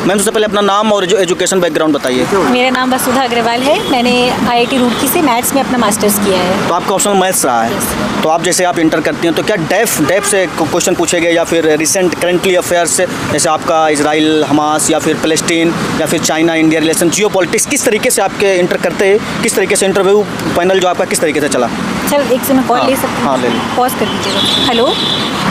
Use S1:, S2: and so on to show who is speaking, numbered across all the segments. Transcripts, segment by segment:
S1: Ma'am सबसे पहले अपना नाम और जो एजुकेशन बैकग्राउंड बताइए।
S2: मेरा नाम वसुधा अग्रवाल है। मैंने IIT रुड़की से मैथ्स में अपना मास्टर्स किया है।
S1: तो आपका ऑप्शनल मैथ्स रहा है। तो आप जैसे आप इंटर करती हैं तो क्या डेफ से क्वेश्चन पूछे गए या फिर रिसेंट करंटली अफेयर्स से, जैसे आपका इजराइल हमास या फिर पैलेस्टीन या फिर चाइना इंडिया रिलेशन, जियो पॉलिटिक्स, किस तरीके से आपके इंटर करते हैं, किस तरीके से इंटरव्यू पैनल जो आपका किस तरीके से चला?
S2: चल एक से मैं कॉल ले सकती हूँ?
S1: हाँ ले लो।
S2: पॉज कर दीजिएगा। हेलो।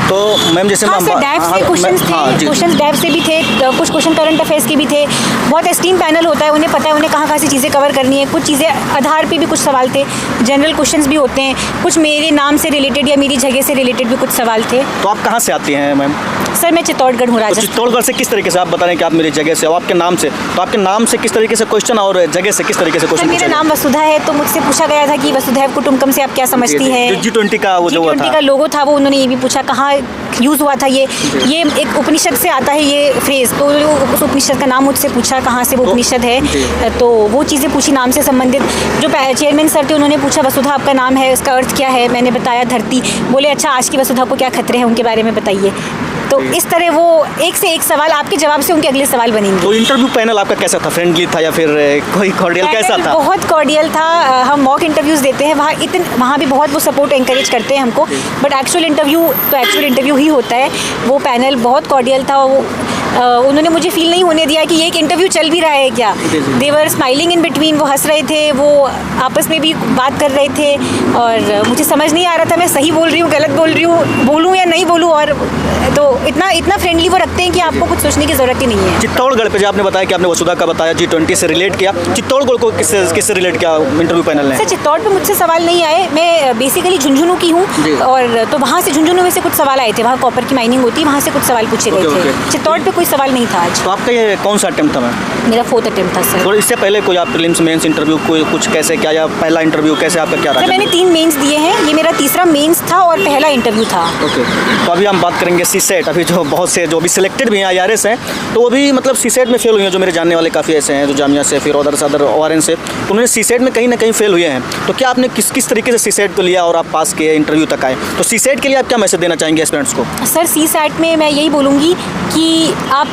S1: तो मैम जैसे
S2: हाँ सर, डैब से क्वेश्चंस थे, क्वेश्चंस डैब से भी थे, कुछ क्वेश्चन करंट अफेयर्स के भी थे। बहुत एस्टीम पैनल होता है, उन्हें पता है उन्हें कहाँ से चीज़ें कवर करनी है। कुछ चीज़ें आधार पे भी कुछ सवाल थे, जनरल क्वेश्चंस भी होते हैं, कुछ मेरे नाम से रिलेटेड या मेरी जगह से रिलेटेड भी कुछ सवाल थे।
S1: तो आप कहाँ से आती हैं मैम?
S2: सर मैं चित्तौड़गढ़ हूँ, राजस्थान।
S1: चित्तौड़गढ़ से किस तरीके से आप बता रहे हैं कि आप मेरी जगह से हो, आपके नाम से, तो आपके नाम से किस तरीके से क्वेश्चन और जगह से किस तरीके से क्वेश्चन?
S2: मेरा नाम वसुधा है, तो मुझसे पूछा गया था कि वसुधैव कुटुंबकम से आप क्या समझती हैं।
S1: G20 का वो जो
S2: G20 का लोगो था, वो उन्होंने ये भी पूछा कहाँ यूज़ हुआ था। ये एक उपनिषद से आता है ये फ्रेज़, तो उस उपनिषद का नाम मुझसे पूछा कहाँ से वो उपनिषद है, तो वो चीज़ें पूछी नाम से संबंधित। जो चेयरमैन सर थे उन्होंने पूछा वसुधा आपका नाम है, उसका अर्थ क्या है? मैंने बताया धरती। बोले अच्छा आज की वसुधा को क्या खतरे हैं, उनके बारे में बताइए। तो इस तरह वो एक से एक सवाल, आपके जवाब से उनके अगले सवाल बनेंगे।
S1: तो इंटरव्यू पैनल आपका कैसा था? फ्रेंडली था या फिर कोई कॉर्डियल कैसा था?
S2: बहुत कॉर्डियल था। हम मॉक इंटरव्यूज़ देते हैं, वहाँ भी बहुत वो सपोर्ट एनकरेज करते हैं हमको, बट एक्चुअल इंटरव्यू ही होता है। वो पैनल बहुत कॉर्डियल था। वो उन्होंने मुझे फील नहीं होने दिया कि ये एक इंटरव्यू चल भी रहा है क्या। दे वर स्माइलिंग इन बिटवीन, वो हंस रहे थे, वो आपस में भी बात कर रहे थे, और मुझे समझ नहीं आ रहा था मैं सही बोल रही हूँ गलत बोल रही हूँ, बोलूँ या नहीं बोलूँ। और तो इतना फ्रेंडली वो रखते हैं कि आपको कुछ सोचने की ज़रूरत ही नहीं है।
S1: चित्तौड़गढ़ पे जो आपने बताया कि आपने वसुधा का बताया, G20 से रिलेट किया, चित्तौड़गढ़ को किससे रिलेट किया इंटरव्यू पैनल ने?
S2: सर चित्तौड़ पे मुझसे सवाल नहीं आए। मैं बेसिकली झुंझुनू की हूँ, और तो वहाँ से झुंझुनू में से कुछ सवाल आए थे। वहाँ कॉपर की माइनिंग होती है, वहाँ से कुछ सवाल पूछे गए थे। चित्तौड़ पे कोई सवाल नहीं था आज।
S1: तो आपका ये कौन सा अटेम्प्ट था मैम?
S2: मेरा 4th अटेम्प्ट था सर।
S1: और इससे पहले कोई आप प्रीलिम्स मेंस इंटरव्यू कुछ कैसे क्या, या पहला इंटरव्यू कैसे आपका क्या रहा?
S2: मैंने 3 मेंस दिए हैं, ये मेरा तीसरा मेंस था और पहला इंटरव्यू था।
S1: ओके, तो अभी हम बात करेंगे सीसेट। अभी जो बहुत से जो अभी सिलेक्टेड भी हैं IRS हैं, तो वो भी मतलब सीसेट में फेल हुए हैं। जो मेरे जानने वाले काफ़ी ऐसे हैं जो जामिया से फिर अदर ORN से, तो उन्होंने सीसेट में कहीं ना कहीं फेल हुए हैं। तो क्या आपने किस तरीके से सीसेट को लिया और आप पास किए, इंटरव्यू तक आए? तो सीसेट के लिए आप क्या मैसेज देना चाहेंगे एस्पिरेंट्स को?
S2: सर सीसेट में मैं यही बोलूँगी कि आप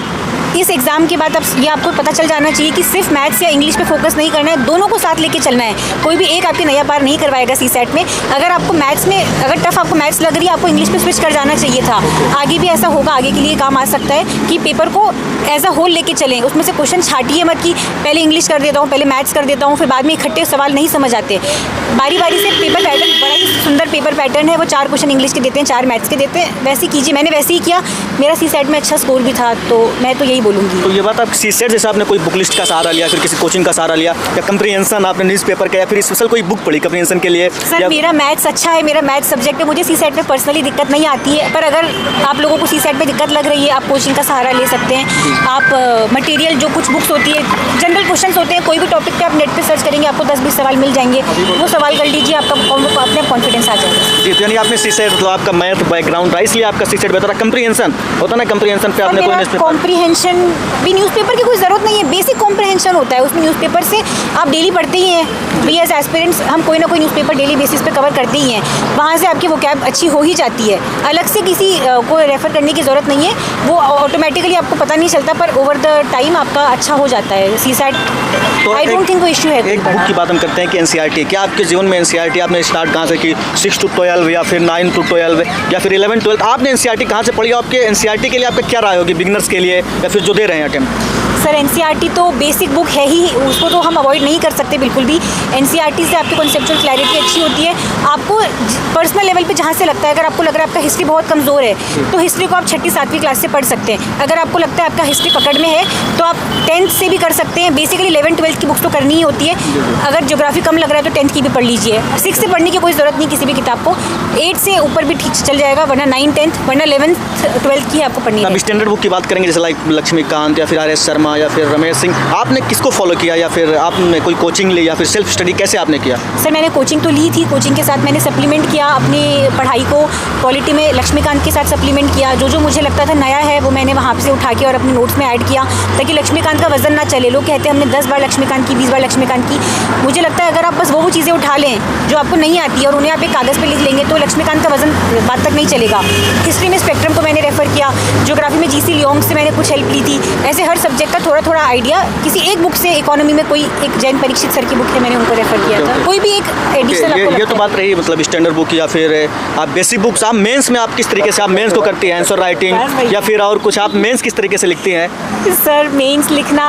S2: इस एग्ज़ाम के बाद ये आपको पता चल जाना चाहिए कि सिर्फ मैथ्स या इंग्लिश पे फोकस नहीं करना है, दोनों को साथ लेके चलना है। कोई भी एक आपके नया पार नहीं करवाएगा सीसेट में। अगर आपको मैथ्स में अगर टफ आपको मैथ्स लग रही है, आपको इंग्लिश पे स्विच कर जाना चाहिए था। आगे भी ऐसा होगा, आगे के लिए काम आ सकता है कि पेपर को एज अ होल लेके चलें। उसमें से क्वेश्चन छाटिए मत कि पहले इंग्लिश कर देता हूँ, पहले मैथ्स कर देता हूँ, फिर बाद में इकट्ठे सवाल नहीं समझ आते। बारी बारी से पेपर पैटर्न, बड़ा ही सुंदर पेपर पैटर्न है। वो 4 क्वेश्चन इंग्लिश के देते हैं, 4 मैथ्स के देते हैं। वैसे कीजिए, मैंने वैसे ही किया। मेरा सीसेट में अच्छा स्कोर भी था, तो मैं तो यही बोलूँगी।
S1: तो ये बात आप सीसेट जैसे आपने कोई बुक लिस्ट का सहारा लिया, फिर किसी कोचिंग का सहारा लिया, या कंप्रीहेंशन आपने न्यूज़पेपर का, या फिर स्पेशल कोई बुक पढ़ी कंप्रीहेंशन के लिए?
S2: सर मेरा मैथ्स अच्छा है, मेरा मैथ्स सब्जेक्ट है, मुझे सीसेट में पर्सनली दिक्कत नहीं आती है। पर अगर आप लोगों को सीसेट में दिक्कत लग रही है, आप कोचिंग का सहारा ले सकते हैं। आप मटेरियल जो कुछ बुक्स होती है, जनरल क्वेश्चंस होते हैं, कोई भी टॉपिक पे आप नेट पे सर्च करेंगे, आपको 10-20 सवाल मिल जाएंगे। वो सवाल कर लीजिए, आपका अपने कॉन्फिडेंस आ जाएगा।
S1: जी, तो यानी आपने सीसेट, मतलब आपका मैथ बैकग्राउंड रहा, इसलिए आपका सीसेट बेहतर है। कंप्रीहेंशन होता ना, कंप्रीहेंशन पे आपने कोई
S2: कॉम्प्रीहेंशन भी न्यूज़पेपर की कोई ज़रूरत नहीं है, बेसिक कॉम्प्रीहेंशन होता है उसमें। न्यूज़पेपर से आप डेली पढ़ते ही हैं, वी एज एस्पिरेंट्स हम कोई ना कोई न्यूज़पेपर डेली बेसिस पे कवर करते ही हैं। वहाँ से आपकी वोकैब अच्छी हो ही जाती है, अलग से किसी को रेफ़र करने की ज़रूरत नहीं है। वो ऑटोमेटिकली आपको पता नहीं चलता, पर ओवर द टाइम आपका अच्छा हो जाता है सीसेट।
S1: तो
S2: आई डोंट थिंक कोई इशू है।
S1: एक बुक की बात हम करते हैं कि NCERT, क्या आपके जीवन में NCERT आपने स्टार्ट कहाँ से की? 6 to 12 या फिर 9 to 12 या फिर 11-12? आपने NCERT कहाँ से पढ़ी? आपके NCERT के लिए आपका क्या राय होगी बिगिनर्स के लिए, या फिर जो दे रहे हैं अटेम्प्ट?
S2: सर NCERT तो बेसिक बुक है ही, उसको तो हम अवॉइड नहीं कर सकते बिल्कुल भी। NCERT से आपकी कॉन्सेप्चुअल क्लैरिटी अच्छी होती है। आपको पर्सनल लेवल पे जहाँ से लगता है, अगर आपको लग रहा है आपका हिस्ट्री बहुत कमज़ोर है, तो हिस्ट्री को आप 6ठी-7वीं क्लास से पढ़ सकते हैं। अगर आपको लगता है आपका हिस्ट्री पकड़ में है, तो आप 10th से भी कर सकते हैं। बेसिकली 11-12 की बुक्स तो करनी ही होती है। अगर ज्योग्राफी कम लग रहा है तो 10th की भी पढ़ लीजिए। 6 से पढ़ने की कोई ज़रूरत नहीं किसी भी किताब को। 8 से ऊपर भी ठीक चल जाएगा, वरना 9-10th, वरना 11th-12th की आपको पढ़नी है।
S1: अब स्टैंडर्ड बुक की बात करेंगे, जैसे लाइक लक्ष्मीकांत या फिर RS शर्मा या फिर रमेश सिंह, आपने किसको फॉलो किया, या फिर आपने कोई कोचिंग ली, या फिर सेल्फ स्टडी कैसे आपने किया?
S2: सर मैंने कोचिंग तो ली थी, कोचिंग के साथ मैंने सप्लीमेंट किया अपनी पढ़ाई को, क्वालिटी में लक्ष्मीकांत के साथ सप्लीमेंट किया। जो मुझे लगता था नया है वो मैंने वहाँ से उठा के और अपने नोट्स में ऐड किया, ताकि लक्ष्मीकांत का वजन ना चले। लोग कहते हैं हमने 10 बार लक्ष्मीकांत की, 20 बार लक्ष्मीकांत की। मुझे लगता है अगर आप बस वो चीज़ें उठा लें जो आपको नहीं आती है और उन्हें आप एक कागज़ पे लिख लेंगे, तो लक्ष्मीकांत का वजन बात तक नहीं चलेगा। हिस्ट्री में स्पेक्ट्रम को मैंने रेफ़र किया, ज्योग्राफी में GC लियोंग से मैंने कुछ हेल्प ली थी। ऐसे हर सब्जेक्ट का का थोड़ा थोड़ा आइडिया किसी एक बुक से, इकोनॉमी में कोई एक जैन परीक्षित सर की बुक है, मैंने उनको रेफर किया था। कोई भी एक एडिशनल
S1: ये तो बात रही मतलब स्टैंडर्ड बुक या फिर आप बेसिक बुक्स। आप मेंस में आप किस तरीके से आप मेंस को करती हैं, आंसर राइटिंग या फिर और कुछ, आप मेंस किस तरीके से लिखती हैं?
S2: सर मेंस लिखना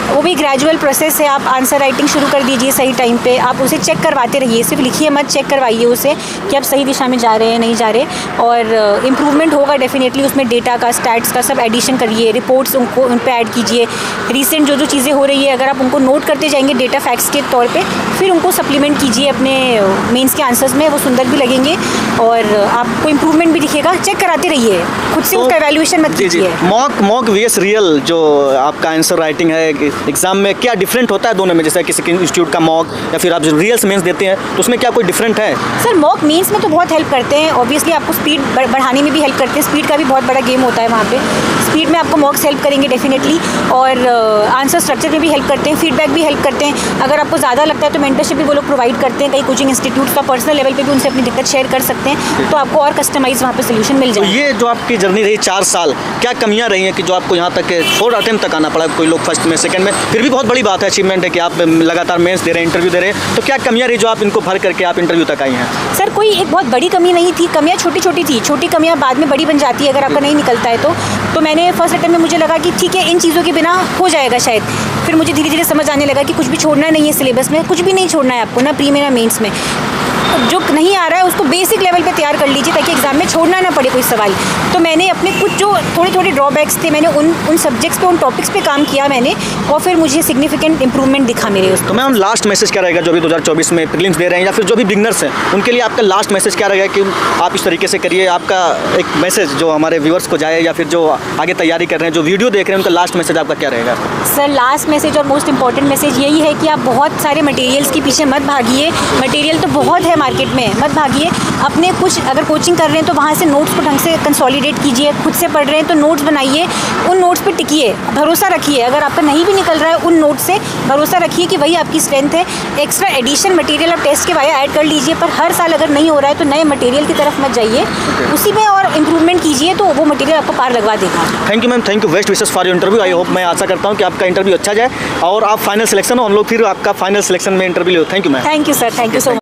S2: वो भी ग्रेजुअल प्रोसेस है। आप आंसर राइटिंग शुरू कर दीजिए सही टाइम पे, आप उसे चेक करवाते रहिए, सिर्फ लिखिए मत, चेक करवाइए उसे कि आप सही दिशा में जा रहे हैं नहीं जा रहे, और इम्प्रूवमेंट होगा डेफिनेटली। उसमें डेटा का, स्टैट्स का सब एडिशन करिए, रिपोर्ट्स उनको उन पर ऐड कीजिए, रिसेंट जो चीज़ें हो रही है अगर आप उनको नोट करते जाएंगे डेटा फैक्ट्स के तौर पे, फिर उनको सप्लीमेंट कीजिए अपने मेंस के आंसर्स में, वो सुंदर भी लगेंगे और आपको इम्प्रूवमेंट भी दिखेगा। चेक कराते रहिए, खुद से उसका एवेल्यूएशन मत कीजिए।
S1: मॉक वीएस रियल जो आपका आंसर राइटिंग है एग्जाम में, क्या डिफरेंट होता है दोनों में? जैसे किसी इंस्टीट्यूट का मॉक या फिर आप जो रियल मेंस देते हैं तो उसमें क्या कोई डिफरेंट है?
S2: सर मॉक मेंस में तो बहुत हेल्प करते हैं, ऑब्वियसली आपको स्पीड बढ़ाने में भी हेल्प करते हैं। स्पीड का भी बहुत बड़ा गेम होता है वहाँ पे, स्पीड में आपको मॉक्स हेल्प करेंगे डेफिनेटली, और आंसर स्ट्रक्चर में भी हेल्प करते हैं, फीडबैक भी हेल्प करते हैं। अगर आपको ज़्यादा लगता है तो मेंटरशिप भी वो लोग प्रोवाइड करते हैं, कई कोचिंग इंस्टीट्यूट का पर्सनल लेवल पे भी उनसे अपनी दिक्कत शेयर कर सकते हैं, तो आपको और कस्टमाइज वहाँ पे सोल्यूशन मिल
S1: तो
S2: जाए।
S1: ये जो आपकी जर्नी रही 4 साल, क्या कमियां रही हैं कि जो आपको यहाँ तक 4 अटेम्प्ट तक आना पड़ा? कोई लोग फर्स्ट में, सेकंड में, फिर भी बहुत बड़ी बात है, अचीवमेंट है कि आप लगातार मेंस दे रहे हैं, इंटरव्यू दे रहे हैं, तो क्या कमियां रही जो आप इनको भर करके आप इंटरव्यू तक आई हैं?
S2: सर कोई एक बहुत बड़ी कमी नहीं थी, कमियाँ छोटी छोटी थी, छोटी कमियाँ बाद में बड़ी बन जाती है अगर आपका नहीं निकलता है तो मैंने फर्स्ट अटेम्प्ट में मुझे लगा कि ठीक है इन चीज़ों के बिना हो जाएगा शायद, फिर मुझे धीरे धीरे समझ आने लगा कि कुछ भी छोड़ना नहीं है सिलेबस में, कुछ भी नहीं छोड़ना है आपको, ना प्री में ना मेंस में। जो नहीं आ रहा है उसको बेसिक लेवल पे तैयार कर लीजिए ताकि एग्जाम में छोड़ना ना पड़े कोई सवाल। तो मैंने अपने कुछ जो थोड़े थोड़े ड्रॉबैक्स थे, मैंने उन सब्जेक्ट्स पे, उन टॉपिक्स पे काम किया मैंने, और फिर मुझे सिग्निफिकेंट इंप्रूवमेंट दिखा मेरे उसमें।
S1: तो मैम लास्ट मैसेज क्या रहेगा जो भी 2024 में प्रीलिम्स दे रहे हैं या फिर जो भी बिगनर्स हैं उनके लिए आपका लास्ट मैसेज क्या रहेगा कि आप इस तरीके से करिए? आपका एक मैसेज जो हमारे व्यूअर्स को जाए या फिर जो आगे तैयारी कर रहे हैं, जो वीडियो देख रहे हैं, उनका लास्ट मैसेज आपका क्या रहेगा?
S2: सर लास्ट मैसेज और मोस्ट इंपॉर्टेंट मैसेज यही है कि आप बहुत सारे मटेरियल्स के पीछे मत भागिए। मटेरियल तो बहुत है मार्केट में, मत भागिए। अपने कुछ अगर कोचिंग कर रहे हैं तो वहाँ से नोट्स को ढंग से कंसोलिडेट कीजिए, खुद से पढ़ रहे हैं तो नोट्स बनाइए, उन नोट्स पे टिकिए, भरोसा रखिए। अगर आपका नहीं भी निकल रहा है उन नोट्स से भरोसा रखिए कि वही आपकी स्ट्रेंथ है। एक्स्ट्रा एडिशन मटेरियल आप टेस्ट के वाया ऐड कर लीजिए, पर हर साल अगर नहीं हो रहा है तो नए मटेरियल की तरफ मत जाइए, उसी में और इम्प्रूवमेंट कीजिए तो वो मटेरियल आपको पार लगवा देगा।
S1: Thank you ma'am, thank you, best wishes for your interview. I hope, मैं आशा करता हूँ कि आपका इंटरव्यू अच्छा जाए और आप फाइनल सिलेक्शन हो, हम लोग फिर आपका फाइनल सिलेक्शन में इंटरव्यू ले। Thank you ma'am.
S2: Thank you sir, thank you so much.